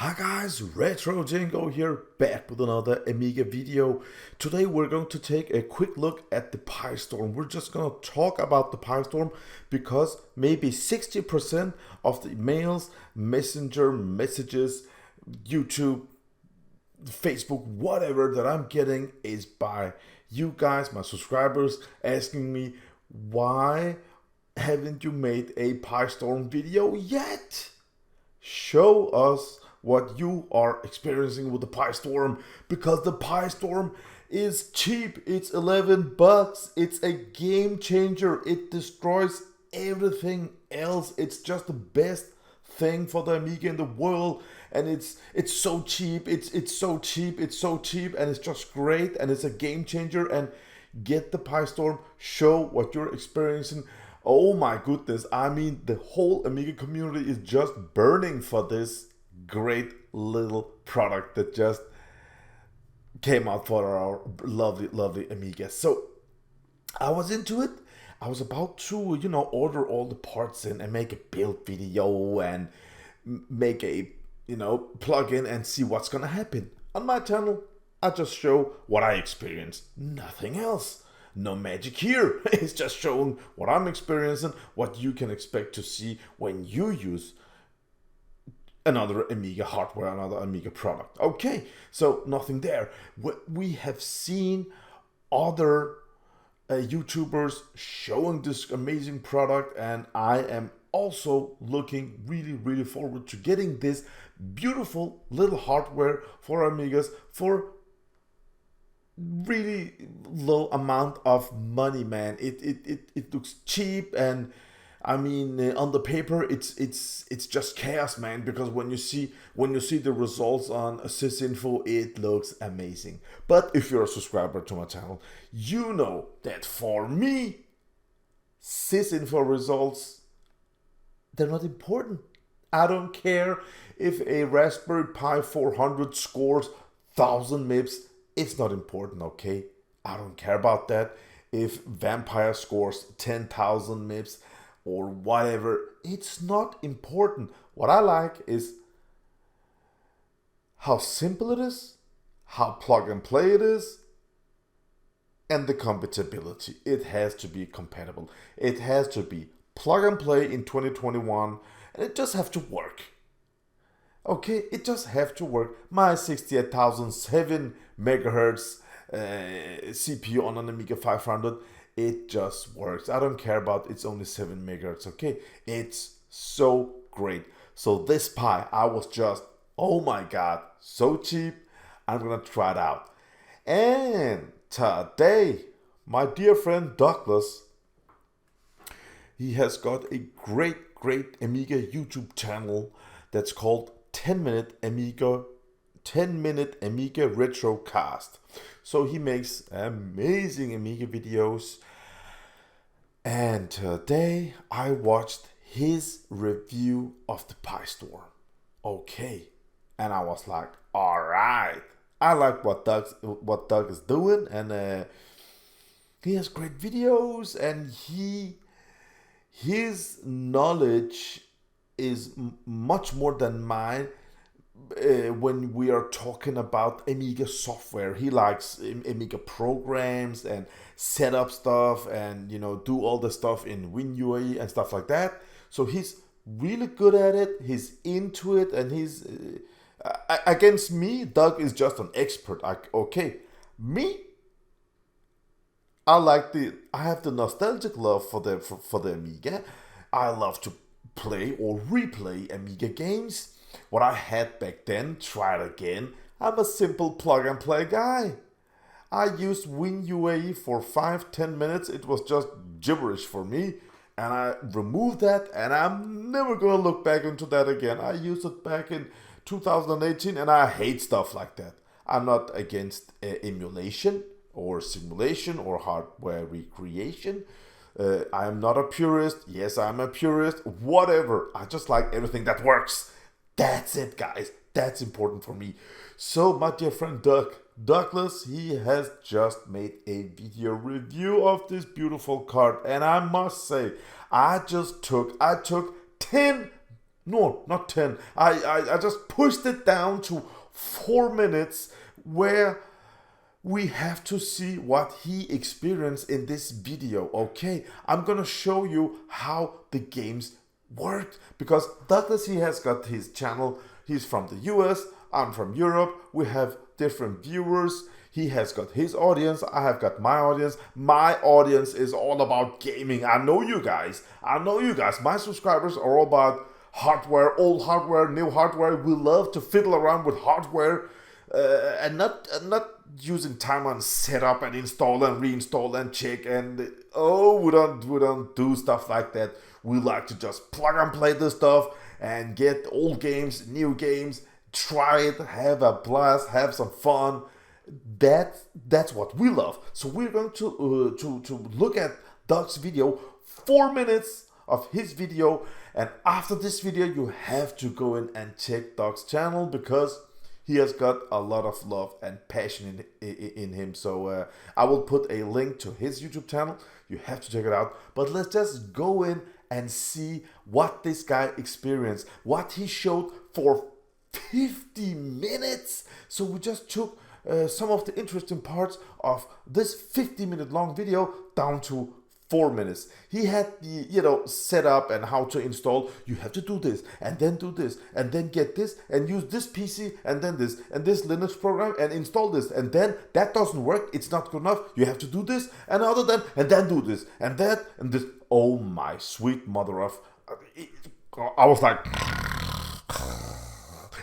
Hi guys, Retro Jingo here, back with another Amiga video. Today we're going to take a quick look at the PiStorm. We're just going to talk about the PiStorm because maybe 60% of the emails, messenger messages, YouTube, Facebook, whatever that I'm getting is by you guys, my subscribers, asking me, why haven't you made a PiStorm video yet? Show us what you are experiencing with the PiStorm, because the PiStorm is cheap. It's $11. It's a game changer. It destroys everything else. It's just the best thing for the Amiga in the world, and it's so cheap. It's so cheap. It's so cheap, and it's just great, and it's a game changer. And get the PiStorm. Show what you're experiencing. Oh my goodness, I mean, the whole Amiga community is just burning for this great little product that just came out for our lovely Amiga. So I was into it. I was about to, order all the parts in and make a build video and make a, plug in and see what's gonna happen. On my channel, I just show what I experienced, nothing else. No magic here. It's just showing what I'm experiencing, what you can expect to see when you use another Amiga hardware, another Amiga product. Okay, so nothing there. We have seen other YouTubers showing this amazing product, and I am also looking really forward to getting this beautiful little hardware for Amigas for really low amount of money, man. It looks cheap, and I mean, on the paper it's just chaos, man, because when you see the results on Sysinfo, it looks amazing. But if you're a subscriber to my channel, you know that for me, Sysinfo results, they're not important. I don't care if a Raspberry Pi 400 scores 1000 MIPS. It's not important, okay? I don't care about that. If Vampire scores 10,000 MIPS or whatever, it's not important. What I like is how simple it is, how plug and play it is, and the compatibility. It has to be compatible. It has to be plug and play in 2021, and it just has to work. Okay, it just have to work. My 68007 megahertz CPU on an Amiga 500, it just works. I don't care about it's only 7 megahertz. Okay, it's so great. So this Pi, I was just, oh my god, so cheap. I'm gonna try it out. And today, my dear friend Douglas, he has got a great Amiga YouTube channel that's called 10-minute Amiga Retrocast. So he makes amazing Amiga videos, and today I watched his review of the PiStorm. Okay, and I was like, all right, I like what Doug is doing, and he has great videos, and his knowledge is much more than mine when we are talking about Amiga software. He likes Amiga programs and set up stuff and do all the stuff in WinUAE and stuff like that. So he's really good at it. He's into it, and he's against me. Doug is just an expert. Okay, me, I have the nostalgic love for the Amiga. I love to play or replay Amiga games. What I had back then, try it again. I'm a simple plug and play guy. I used WinUAE for 5-10 minutes. It was just gibberish for me, and I removed that, and I'm never gonna look back into that again. I used it back in 2018, and I hate stuff like that. I'm not against emulation or simulation or hardware recreation. I am not a purist. Yes, I'm a purist. Whatever. I just like everything that works. That's it, guys. That's important for me. So, my dear friend Douglas, he has just made a video review of this beautiful card, and I must say, I took 10 No, not 10. I just pushed it down to 4 minutes, where we have to see what he experienced in this video. Okay, I'm gonna show you how the games worked, because Douglas, he has got his channel. He's from the US, I'm from Europe. We have different viewers. He has got his audience, I have got my audience. My audience is all about gaming. I know you guys. My subscribers are all about hardware, old hardware, new hardware. We love to fiddle around with hardware, and not using time on setup and install and reinstall and check, and we don't do stuff like that. We like to just plug and play this stuff and get old games, new games, try it, have a blast, have some fun. That's what we love. So we're going to look at Doug's video, 4 minutes of his video, and after this video you have to go in and check Doug's channel, because he has got a lot of love and passion in him. So I will put a link to his YouTube channel. You have to check it out. But let's just go in and see what this guy experienced, what he showed for 50 minutes. So we just took some of the interesting parts of this 50-minute long video down to 4 minutes. He had the setup and how to install. You have to do this and then do this and then get this and use this PC and then this and this Linux program and install this, and then that doesn't work, it's not good enough, you have to do this and other than, and then do this and that and this. Oh my sweet mother of, I was like,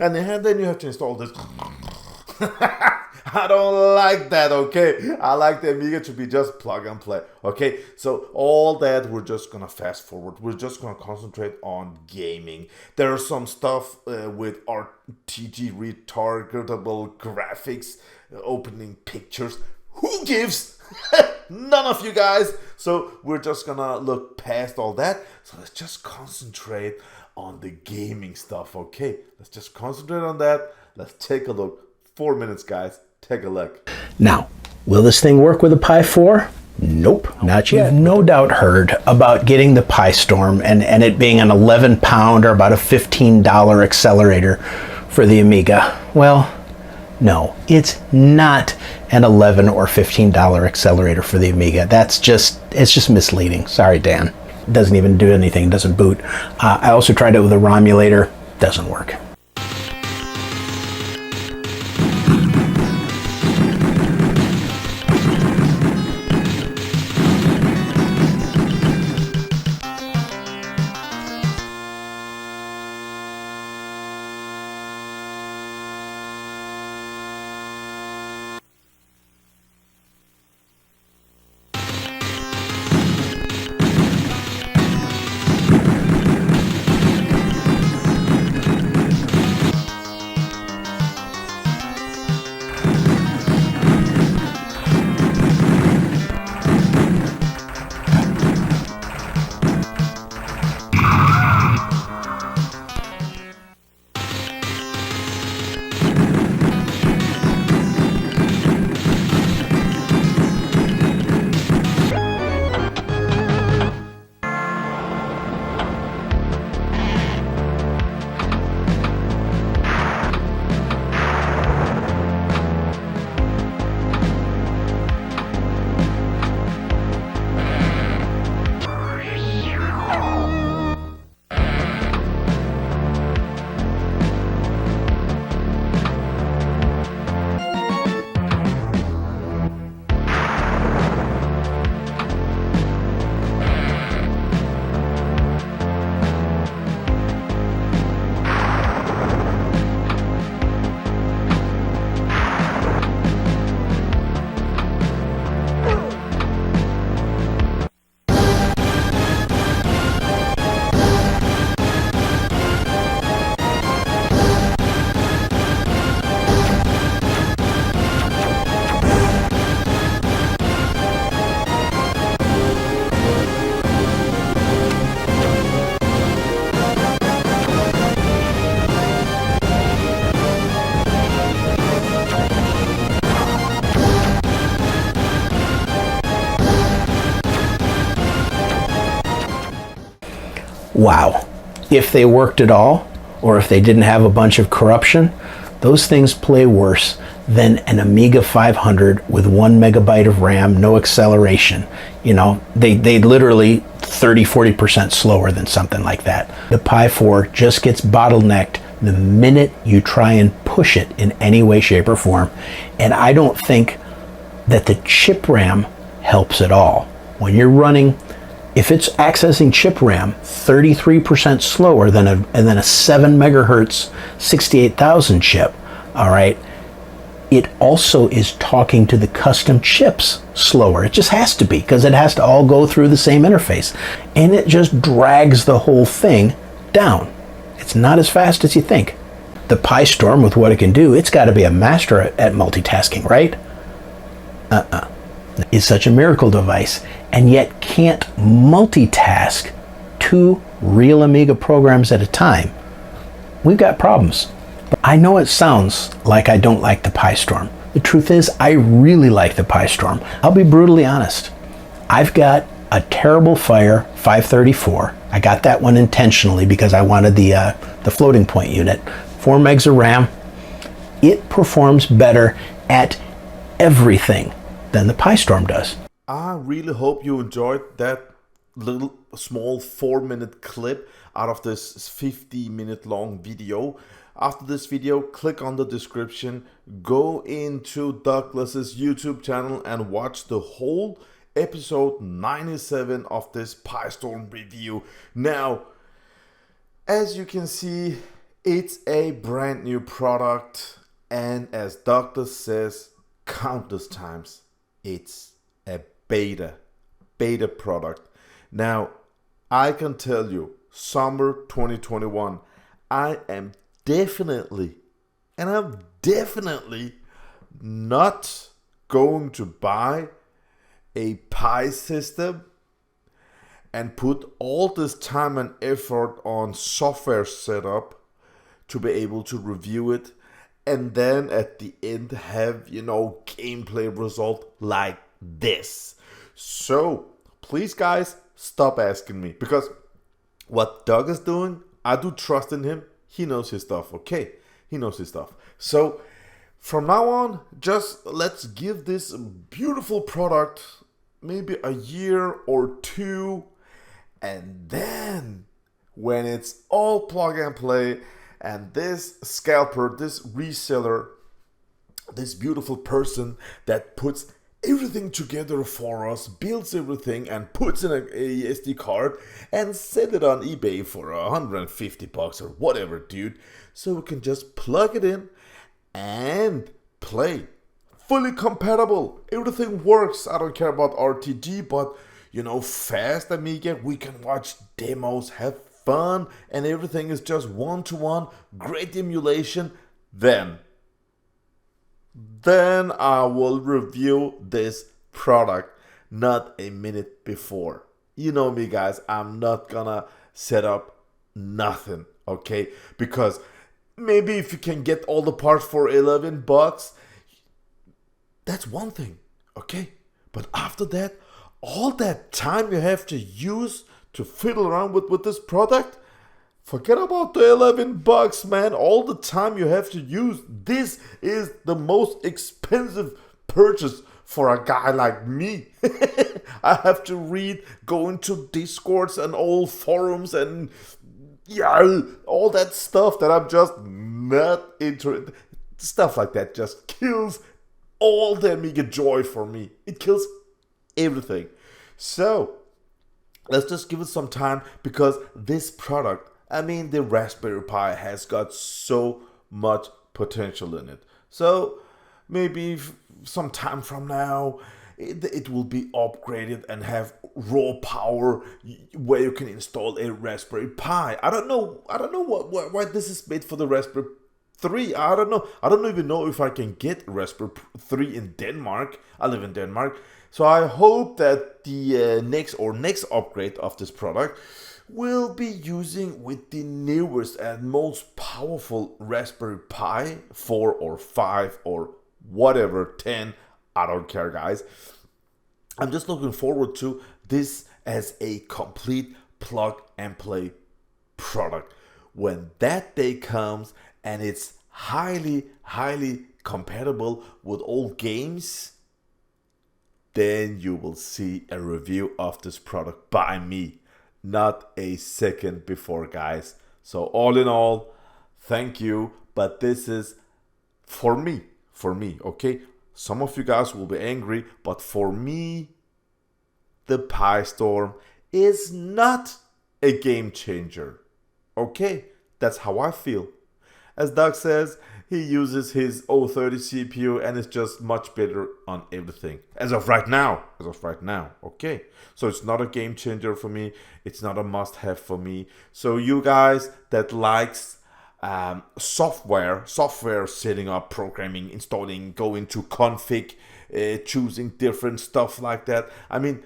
and then you have to install this. I don't like that, okay? I like the Amiga to be just plug and play, okay? So all that, we're just gonna fast forward. We're just gonna concentrate on gaming. There's some stuff with RTG retargetable graphics, opening pictures. Who gives? None of you guys. So we're just gonna look past all that. So let's just concentrate on the gaming stuff, okay? Let's just concentrate on that. Let's take a look. 4 minutes, guys. Take a look. Now, will this thing work with a Pi 4? Nope, not yet. You've no doubt heard about getting the PiStorm and it being an 11-pound or about a $15 accelerator for the Amiga. Well, no, it's not an $11 or $15 accelerator for the Amiga. It's just misleading. Sorry, Dan. It doesn't even do anything, doesn't boot. I also tried it with a Romulator. Doesn't work. Wow. if they worked at all, or if they didn't have a bunch of corruption, those things play worse than an Amiga 500 with 1 megabyte of RAM, no acceleration. You know, they literally 30-40% slower than something like that. The Pi 4 just gets bottlenecked the minute you try and push it in any way, shape, or form. And I don't think that the chip RAM helps at all. When you're running, if it's accessing chip RAM 33% slower than a 7 megahertz 68,000 chip, all right, it also is talking to the custom chips slower. It just has to be, because it has to all go through the same interface. And it just drags the whole thing down. It's not as fast as you think. The PiStorm, with what it can do, it's got to be a master at multitasking, right? It's such a miracle device, and yet can't multitask 2 real Amiga programs at a time. We've got problems. I know it sounds like I don't like the PiStorm. The truth is, I really like the PiStorm. I'll be brutally honest. I've got a terrible Fire 534. I got that one intentionally because I wanted the floating point unit. 4 megs of RAM. It performs better at everything than the PiStorm does. I really hope you enjoyed that little small 4-minute clip out of this 50-minute long video. After this video, click on the description, go into Douglas's YouTube channel and watch the whole episode 97 of this PiStorm review. Now, as you can see, it's a brand new product, and as Douglas says countless times, it's a beta product. Now, I can tell you, summer 2021, I am definitely not going to buy a Pi system and put all this time and effort on software setup to be able to review it, and then at the end have, you know, gameplay result like this. So please guys, stop asking me, because what Doug is doing, I do trust in him. He knows his stuff, okay? He knows his stuff. So from now on, just let's give this beautiful product maybe a year or 2, and then when it's all plug and play, and this scalper, this reseller, this beautiful person that puts everything together for us, builds everything and puts in a SD card and sell it on eBay for $150 or whatever, dude, so we can just plug it in and play. Fully compatible, everything works. I don't care about RTG, but you know, fast Amiga, we can watch demos, have fun, and everything is just one-to-one, great emulation. Then I will review this product, not a minute before. You know me guys, I'm not gonna set up nothing, okay? Because maybe if you can get all the parts for $11, that's one thing, okay? But after that, all that time you have to use to fiddle around with this product, forget about the $11, man. All the time you have to use, this is the most expensive purchase for a guy like me. I have to read, go into Discords and all forums and yeah, all that stuff that I'm just not interested. Stuff like that just kills all the Amiga joy for me. It kills everything. So let's just give it some time, because this product, I mean, the Raspberry Pi has got so much potential in it. So maybe some time from now, it will be upgraded and have raw power where you can install a Raspberry Pi. I don't know why this is made for the Raspberry 3. I don't know. I don't even know if I can get Raspberry 3 in Denmark. I live in Denmark. So I hope that the next upgrade of this product will be using with the newest and most powerful Raspberry Pi 4 or 5 or whatever, 10. I don't care, guys. I'm just looking forward to this as a complete plug and play product. When that day comes and it's highly, highly compatible with old games, then you will see a review of this product by me, not a second before, guys. So all in all, thank you, but this is for me, okay? Some of you guys will be angry, but for me, the PiStorm is not a game changer, okay? That's how I feel. As Doug says, he uses his 030 CPU and it's just much better on everything. As of right now, okay? So it's not a game changer for me. It's not a must-have for me. So you guys that likes software setting up, programming, installing, going to config, choosing different stuff like that. I mean,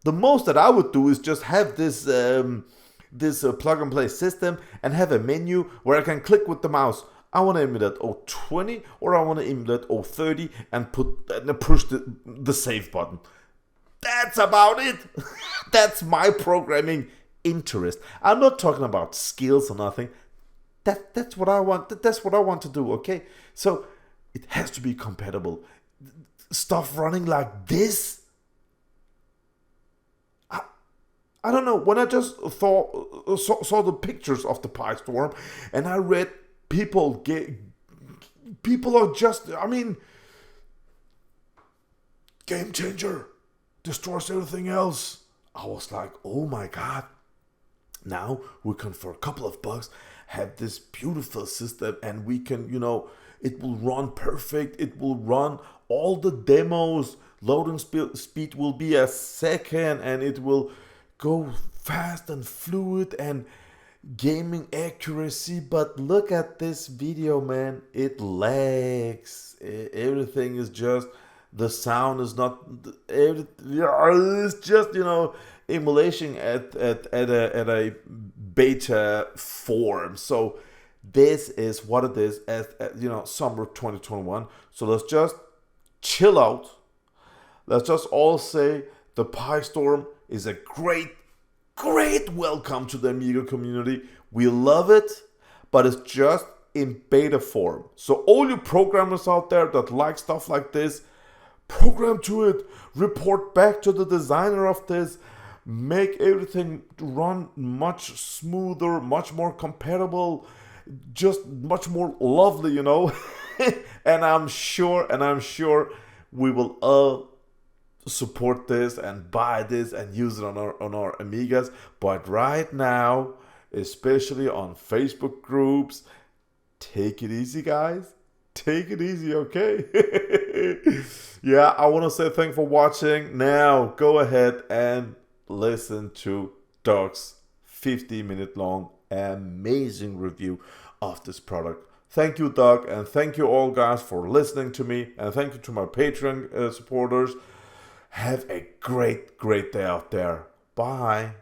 the most that I would do is just have this plug and play system and have a menu where I can click with the mouse. I want to emulate 020 or I want to emulate 030 and push the save button. That's about it. That's my programming interest. I'm not talking about skills or nothing. That's what I want. That's what I want to do, okay? So it has to be compatible. Stuff running like this, I don't know. When I just saw the pictures of the PiStorm and I read people are just, I mean, game changer, destroys everything else. I was like, oh my God. Now we can, for a couple of bucks, have this beautiful system and we can, it will run perfect. It will run all the demos. Loading speed will be a second and it will go fast and fluid and gaming accuracy. But look at this video, man. It lags. Everything is just, the sound is not, it's just, emulation at a beta form. So this is what it is at summer 2021. So let's just chill out. Let's just all say the PiStorm is a great welcome to the Amiga community. We love it, but it's just in beta form. So all you programmers out there that like stuff like this, program to it, report back to the designer of this, make everything run much smoother, much more compatible, just much more lovely, and I'm sure we will all support this and buy this and use it on our Amigas. But right now, especially on Facebook groups, take it easy, guys. Take it easy, okay? Yeah, I want to say thanks for watching. Now go ahead and listen to Doug's 50-minute long amazing review of this product. Thank you, Doug, and thank you all guys for listening to me, and thank you to my Patreon supporters. Have a great day out there. Bye.